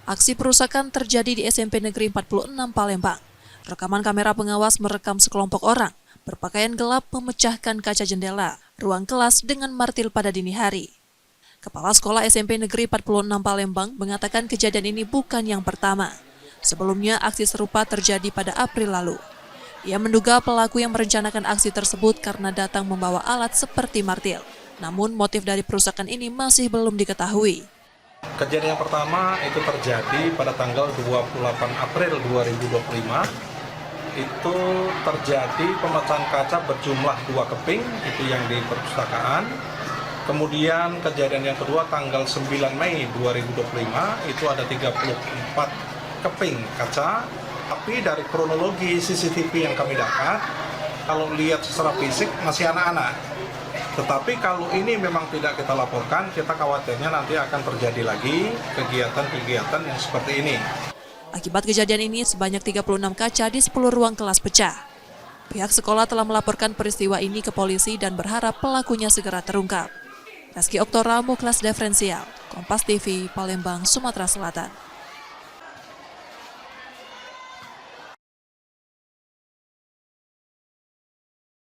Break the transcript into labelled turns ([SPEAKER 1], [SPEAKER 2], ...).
[SPEAKER 1] Aksi perusakan terjadi di SMP Negeri 46 Palembang. Rekaman kamera pengawas merekam sekelompok orang berpakaian gelap memecahkan kaca jendela ruang kelas dengan martil pada dini hari. Kepala Sekolah SMP Negeri 46 Palembang mengatakan kejadian ini bukan yang pertama. Sebelumnya aksi serupa terjadi pada April lalu. Ia menduga pelaku yang merencanakan aksi tersebut karena datang membawa alat seperti martil. Namun motif dari perusakan ini masih belum diketahui.
[SPEAKER 2] Kejadian yang pertama itu terjadi pada tanggal 28 April 2025. Itu terjadi pemecahan kaca berjumlah 2 keping, itu yang di perpustakaan. Kemudian kejadian yang kedua tanggal 9 Mei 2025, itu ada 34 keping kaca. Tapi dari kronologi CCTV yang kami dapat, kalau lihat secara fisik masih anak-anak. Tetapi kalau ini memang tidak kita laporkan, kita khawatirnya nanti akan terjadi lagi kegiatan-kegiatan yang seperti ini.
[SPEAKER 1] Akibat kejadian ini, sebanyak 36 kaca di 10 ruang kelas pecah. Pihak sekolah telah melaporkan peristiwa ini ke polisi dan berharap pelakunya segera terungkap. Rizky Oktora, Muklas Diferensial, Kompas TV, Palembang, Sumatera Selatan.